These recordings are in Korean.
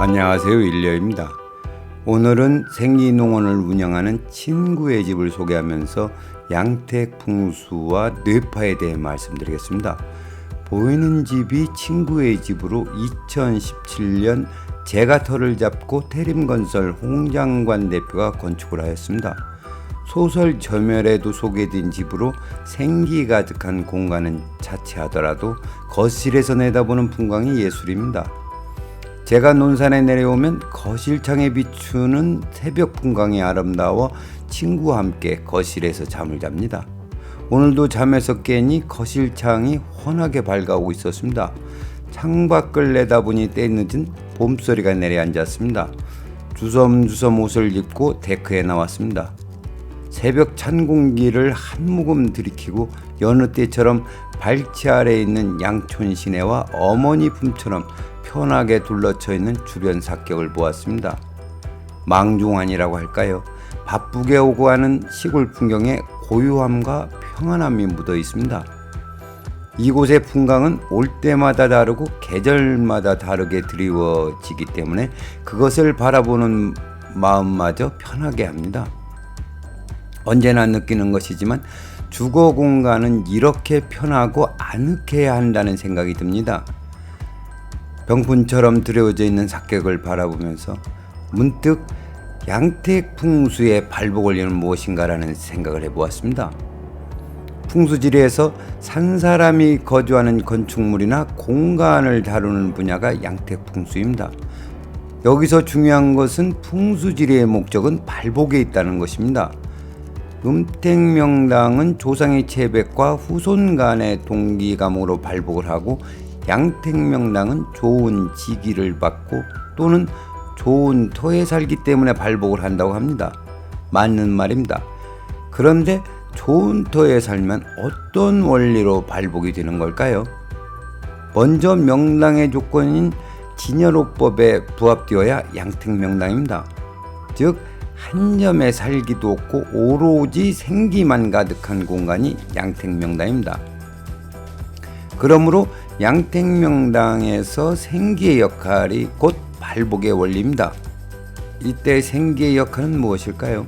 안녕하세요, 일려입니다. 오늘은 생기농원을 운영하는 친구의 집을 소개하면서 양택 풍수와 뇌파에 대해 말씀드리겠습니다. 보이는 집이 친구의 집으로 2017년 제가 터를 잡고 태림건설 홍장관 대표가 건축을 하였습니다. 소설 저멸에도 소개된 집으로 생기 가득한 공간은 자체하더라도 거실에서 내다보는 풍광이 예술입니다. 제가 논산에 내려오면 거실창에 비추는 새벽 풍광이 아름다워 친구와 함께 거실에서 잠을 잡니다. 오늘도 잠에서 깨니 거실창이 환하게 밝아오고 있었습니다. 창밖을 내다보니 때늦은 봄소리가 내려앉았습니다. 주섬주섬 옷을 입고 데크에 나왔습니다. 새벽 찬 공기를 한 모금 들이키고 여느 때처럼 발치 아래에 있는 양촌 시내와 어머니 품처럼 편하게 둘러쳐 있는 주변 산격을 보았습니다. 망중한이라고 할까요? 바쁘게 오고 가는 시골 풍경에 고요함과 평안함이 묻어 있습니다. 이곳의 풍광은 올 때마다 다르고 계절마다 다르게 드리워지기 때문에 그것을 바라보는 마음마저 편하게 합니다. 언제나 느끼는 것이지만 주거 공간은 이렇게 편하고 아늑해야 한다는 생각이 듭니다. 병풍처럼 드려져 있는 산격을 바라보면서 문득 양택 풍수의 발복원리는 무엇인가라는 생각을 해보았습니다. 풍수지리에서 산사람이 거주하는 건축물이나 공간을 다루는 분야가 양택 풍수입니다. 여기서 중요한 것은 풍수지리의 목적은 발복에 있다는 것입니다. 음택명당은 조상의 채백과 후손 간의 동기감으로 발복을 하고 양택명당은 좋은 지기를 받고 또는 좋은 터에 살기 때문에 발복을 한다고 합니다. 맞는 말입니다. 그런데 좋은 터에 살면 어떤 원리로 발복이 되는 걸까요? 먼저 명당의 조건인 진열호법에 부합되어야 양택명당입니다. 즉 한 점에 살기도 없고 오로지 생기만 가득한 공간이 양택명당입니다. 그러므로 양택명당에서 생기의 역할이 곧 발복의 원리입니다. 이때 생기의 역할은 무엇일까요?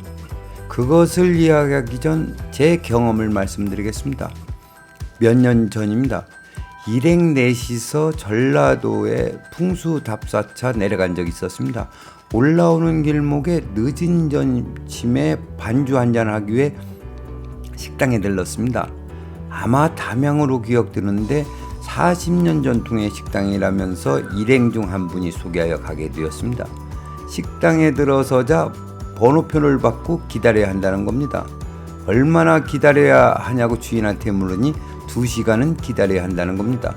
그것을 이야기하기 전 제 경험을 말씀드리겠습니다. 몇 년 전입니다. 일행 넷이서 전라도에 풍수답사차 내려간 적이 있었습니다. 올라오는 길목에 늦은 점심에 반주 한잔 하기 위해 식당에 들렀습니다. 아마 담양으로 기억되는데 40년 전통의 식당이라면서 일행 중 한 분이 소개하여 가게 되었습니다. 식당에 들어서자 번호표를 받고 기다려야 한다는 겁니다. 얼마나 기다려야 하냐고 주인한테 물으니 2시간은 기다려야 한다는 겁니다.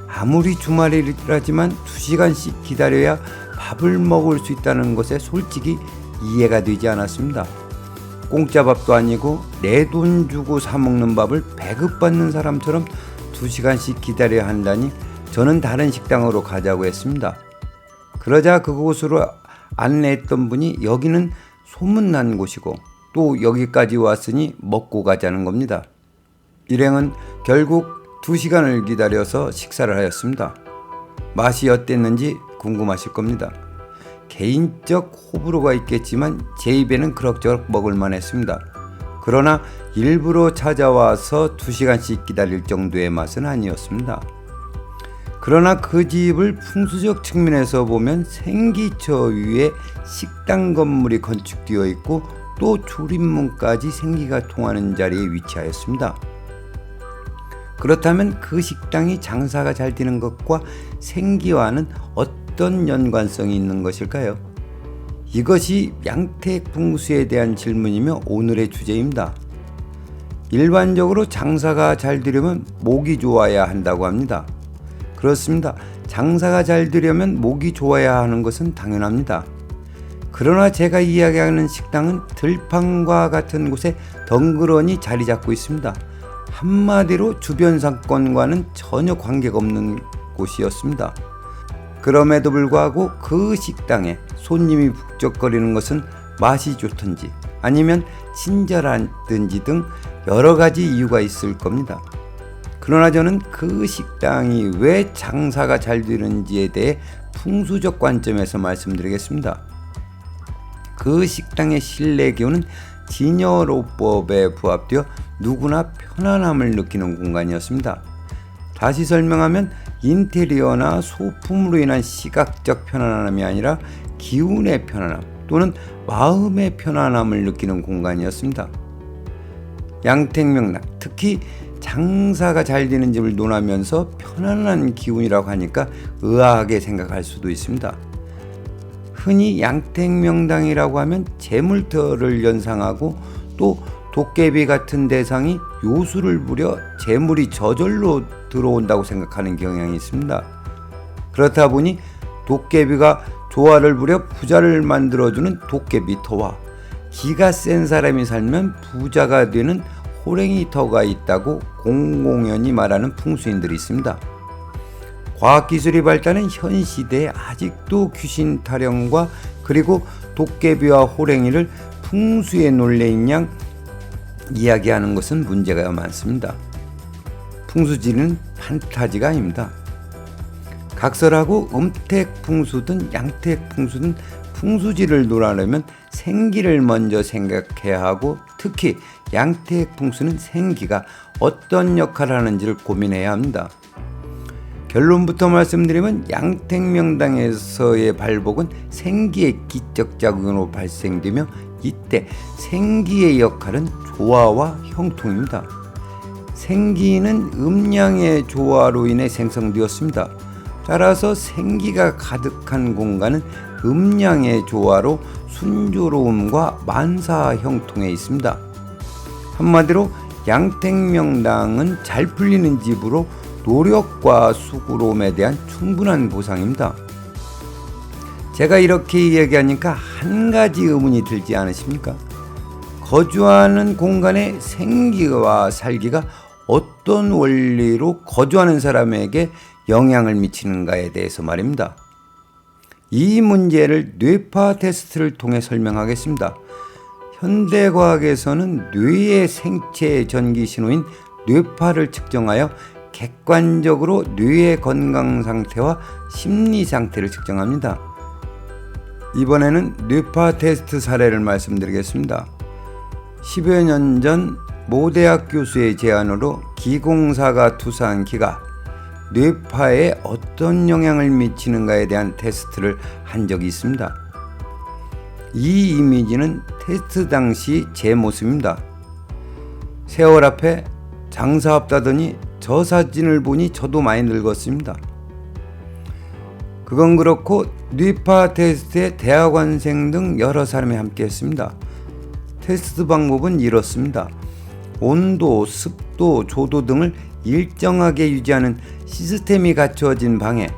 아무리 주말이라지만 2시간씩 기다려야 밥을 먹을 수 있다는 것에 솔직히 이해가 되지 않았습니다. 공짜 밥도 아니고 내 돈 주고 사 먹는 밥을 배급받는 사람처럼 2시간씩 기다려야 한다니 저는 다른 식당으로 가자고 했습니다. 그러자 그곳으로 안내했던 분이 여기는 소문난 곳이고 또 여기까지 왔으니 먹고 가자는 겁니다. 일행은 결국 2시간을 기다려서 식사를 하였습니다. 맛이 어땠는지 궁금하실 겁니다. 개인적 호불호가 있겠지만 제 입에는 그럭저럭 먹을만 했습니다. 그러나 일부러 찾아와서 2시간씩 기다릴 정도의 맛은 아니었습니다. 그러나 그 집을 풍수적 측면에서 보면 생기처 위에 식당 건물이 건축되어 있고 또 출입문까지 생기가 통하는 자리에 위치하였습니다. 그렇다면 그 식당이 장사가 잘 되는 것과 생기와는 어떤 연관성이 있는 것일까요? 이것이 양택 풍수에 대한 질문이며 오늘의 주제입니다. 일반적으로 장사가 잘 되려면 목이 좋아야 한다고 합니다. 그렇습니다. 장사가 잘 되려면 목이 좋아야 하는 것은 당연합니다. 그러나 제가 이야기하는 식당은 들판과 같은 곳에 덩그러니 자리 잡고 있습니다. 한마디로 주변 상권과는 전혀 관계가 없는 곳이었습니다. 그럼에도 불구하고 그 식당에 손님이 북적거리는 것은 맛이 좋던지 아니면 친절하든지 등 여러 가지 이유가 있을 겁니다. 그러나 저는 그 식당이 왜 장사가 잘 되는지에 대해 풍수적 관점에서 말씀드리겠습니다. 그 식당의 실내 기운은 진열호법에 부합되어 누구나 편안함을 느끼는 공간이었습니다. 다시 설명하면 인테리어나 소품으로 인한 시각적 편안함이 아니라 기운의 편안함 또는 마음의 편안함을 느끼는 공간이었습니다. 양택명당, 특히 장사가 잘 되는 집을 논하면서 편안한 기운이라고 하니까 의아하게 생각할 수도 있습니다. 흔히 양택명당이라고 하면 재물터를 연상하고 또 도깨비 같은 대상이 요술을 부려 재물이 저절로 들어온다고 생각하는 경향이 있습니다. 그렇다 보니 도깨비가 조화를 부려 부자를 만들어주는 도깨비터와 기가 센 사람이 살면 부자가 되는 호랭이터가 있다고 공공연히 말하는 풍수인들이 있습니다. 과학기술이 발달한 현 시대에 아직도 귀신 타령과 그리고 도깨비와 호랭이를 풍수의 논리인 양 이야기하는 것은 문제가 많습니다. 풍수지는 판타지가 아닙니다. 각설하고 음택풍수든 양택풍수든 풍수지를 논하려면 생기를 먼저 생각해야 하고 특히 양택풍수는 생기가 어떤 역할을 하는지를 고민해야 합니다. 결론부터 말씀드리면 양택명당에서의 발복은 생기의 기적작용으로 발생되며 이때 생기의 역할은 조화와 형통입니다. 생기는 음양의 조화로 인해 생성되었습니다. 따라서 생기가 가득한 공간은 음양의 조화로 순조로움과 만사 형통에 있습니다. 한마디로 양택명당은 잘 풀리는 집으로 노력과 수고로움에 대한 충분한 보상입니다. 제가 이렇게 이야기하니까 한 가지 의문이 들지 않으십니까? 거주하는 공간의 생기와 살기가 어떤 원리로 거주하는 사람에게 영향을 미치는가에 대해서 말입니다. 이 문제를 뇌파 테스트를 통해 설명하겠습니다. 현대과학에서는 뇌의 생체 전기 신호인 뇌파를 측정하여 객관적으로 뇌의 건강 상태와 심리 상태를 측정합니다. 이번에는 뇌파 테스트 사례를 말씀드리겠습니다. 10여 년 전 모 대학 교수의 제안으로 기공사가 투사한 기가 뇌파에 어떤 영향을 미치는가에 대한 테스트를 한 적이 있습니다. 이 이미지는 테스트 당시 제 모습입니다. 세월 앞에 장사 없다더니 저 사진을 보니 저도 많이 늙었습니다. 그건 그렇고 뇌파 테스트에 대학원생 등 여러 사람이 함께 했습니다. 테스트 방법은 이렇습니다. 온도, 습도, 조도 등을 일정하게 유지하는 시스템이 갖추어진 방에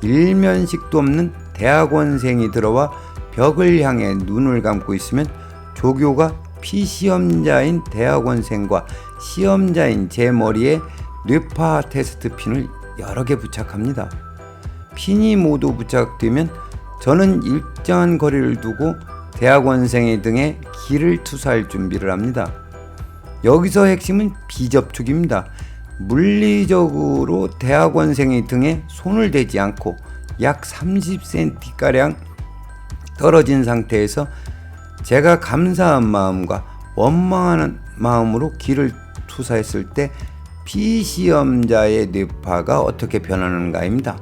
일면식도 없는 대학원생이 들어와 벽을 향해 눈을 감고 있으면 조교가 피시험자인 대학원생과 시험자인 제 머리에 뇌파 테스트 핀을 여러 개 부착합니다. 핀이 모두 부착되면 저는 일정한 거리를 두고 대학원생의 등에 기를 투사할 준비를 합니다. 여기서 핵심은 비접촉입니다. 물리적으로 대학원생의 등에 손을 대지 않고 약 30cm가량 떨어진 상태에서 제가 감사한 마음과 원망하는 마음으로 기를 투사했을 때 피시험자의 뇌파가 어떻게 변하는가입니다.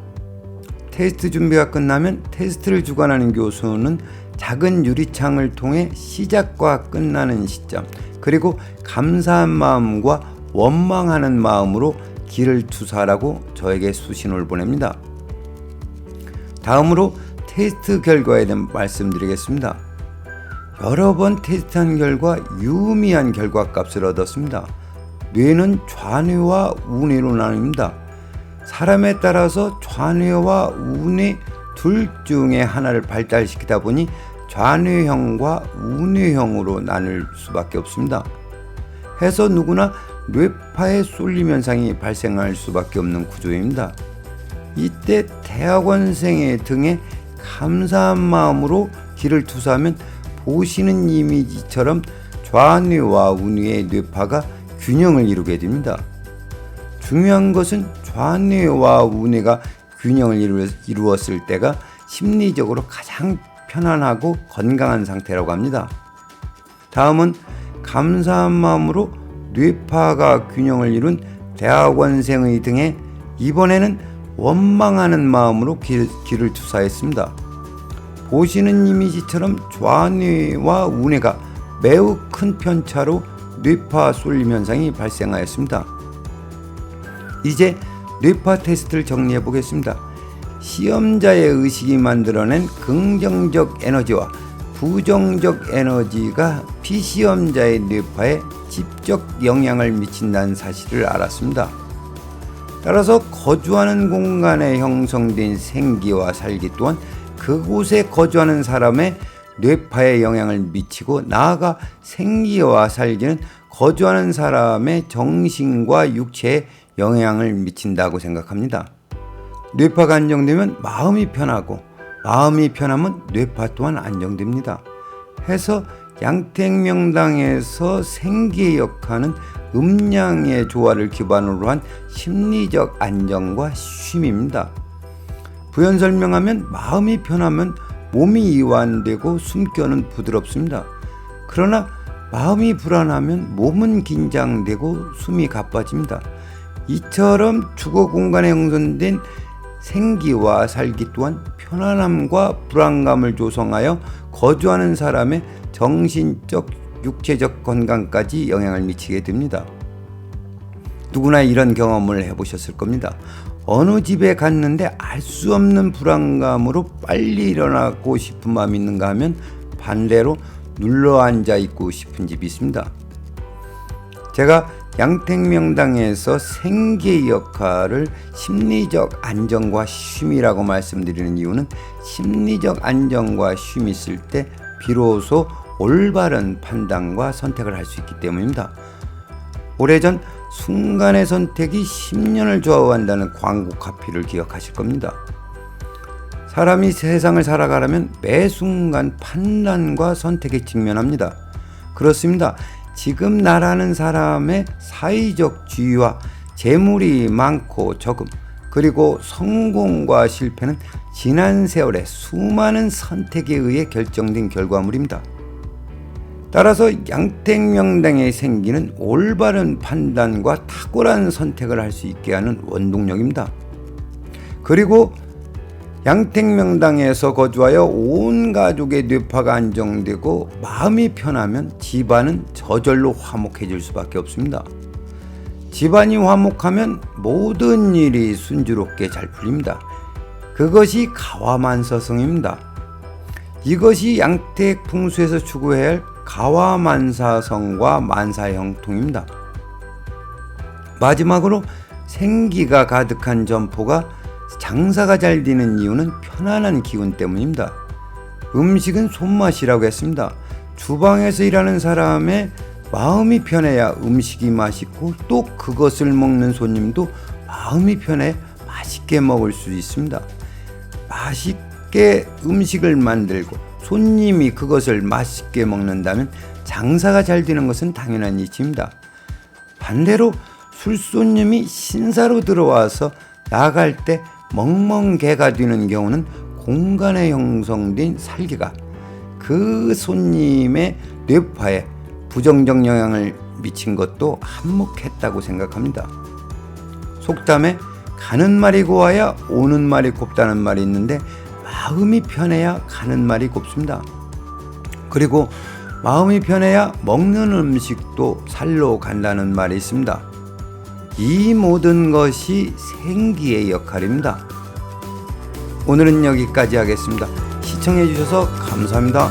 테스트 준비가 끝나면 테스트를 주관하는 교수는 작은 유리창을 통해 시작과 끝나는 시점 그리고 감사한 마음과 원망하는 마음으로 기를 투사하라고 저에게 수신호를 보냅니다. 다음으로 테스트 결과에 대해 말씀드리겠습니다. 여러 번 테스트한 결과 유의미한 결과값을 얻었습니다. 뇌는 좌뇌와 우뇌로 나뉩니다. 사람에 따라서 좌뇌와 우뇌 둘 중에 하나를 발달시키다 보니 좌뇌형과 우뇌형으로 나눌 수밖에 없습니다. 해서 누구나 뇌파의 쏠림 현상이 발생할 수밖에 없는 구조입니다. 이때 대학원생의 등에 감사한 마음으로 기를 투사하면 보시는 이미지처럼 좌뇌와 우뇌의 뇌파가 균형을 이루게 됩니다. 중요한 것은 좌뇌와 우뇌가 균형을 이루었을 때가 심리적으로 가장 편안하고 건강한 상태라고 합니다. 다음은 감사한 마음으로 뇌파가 균형을 이룬 대학원생의 등에 이번에는 원망하는 마음으로 기를 투사했습니다. 보시는 이미지처럼 좌뇌와 우뇌가 매우 큰 편차로 뇌파 쏠림 현상이 발생하였습니다. 이제 뇌파 테스트를 정리해 보겠습니다. 시험자의 의식이 만들어낸 긍정적 에너지와 부정적 에너지가 피시험자의 뇌파에 직접 영향을 미친다는 사실을 알았습니다. 따라서 거주하는 공간에 형성된 생기와 살기 또한 그곳에 거주하는 사람의 뇌파에 영향을 미치고 나아가 생기와 살기는 거주하는 사람의 정신과 육체에 영향을 미친다고 생각합니다. 뇌파가 안정되면 마음이 편하고 마음이 편하면 뇌파 또한 안정됩니다. 해서 양택명당에서 생기의 역하는 음양의 조화를 기반으로 한 심리적 안정과 쉼입니다. 부연 설명하면 마음이 편하면 몸이 이완되고 숨결은 부드럽습니다. 그러나 마음이 불안하면 몸은 긴장되고 숨이 가빠집니다. 이처럼 주거 공간에 형성된 생기와 살기 또한 편안함과 불안감을 조성하여 거주하는 사람의 정신적, 육체적 건강까지 영향을 미치게 됩니다. 누구나 이런 경험을 해보셨을 겁니다. 어느 집에 갔는데 알 수 없는 불안감으로 빨리 일어나고 싶은 마음이 있는가 하면 반대로 눌러앉아 있고 싶은 집이 있습니다. 제가 양택명당에서 생기의 역할을 심리적 안정과 쉼이라고 말씀드리는 이유는 심리적 안정과 쉼이 있을 때 비로소 올바른 판단과 선택을 할 수 있기 때문입니다. 오래전 순간의 선택이 10년을 좌우한다는 광고 카피를 기억하실 겁니다. 사람이 세상을 살아가려면 매 순간 판단과 선택에 직면합니다. 그렇습니다. 지금 나라는 사람의 사회적 지위와 재물이 많고 적음, 그리고 성공과 실패는 지난 세월의 수많은 선택에 의해 결정된 결과물입니다. 따라서 양택명당의 생기는 올바른 판단과 탁월한 선택을 할 수 있게 하는 원동력입니다. 그리고 양택명당에서 거주하여 온 가족의 뇌파가 안정되고 마음이 편하면 집안은 저절로 화목해질 수밖에 없습니다. 집안이 화목하면 모든 일이 순조롭게 잘 풀립니다. 그것이 가화만사성입니다. 이것이 양택 풍수에서 추구해야 할 가화만사성과 만사형통입니다. 마지막으로 생기가 가득한 점포가 장사가 잘 되는 이유는 편안한 기운 때문입니다. 음식은 손맛이라고 했습니다. 주방에서 일하는 사람의 마음이 편해야 음식이 맛있고 또 그것을 먹는 손님도 마음이 편해 맛있게 먹을 수 있습니다. 맛있게 음식을 만들고 손님이 그것을 맛있게 먹는다면 장사가 잘 되는 것은 당연한 이치입니다. 반대로 술손님이 신사로 들어와서 나갈 때 멍멍개가 되는 경우는 공간에 형성된 살기가 그 손님의 뇌파에 부정적 영향을 미친 것도 한몫했다고 생각합니다. 속담에 가는 말이 고와야 오는 말이 곱다는 말이 있는데 마음이 편해야 가는 말이 곱습니다. 그리고 마음이 편해야 먹는 음식도 살로 간다는 말이 있습니다. 이 모든 것이 생기의 역할입니다. 오늘은 여기까지 하겠습니다. 시청해 주셔서 감사합니다.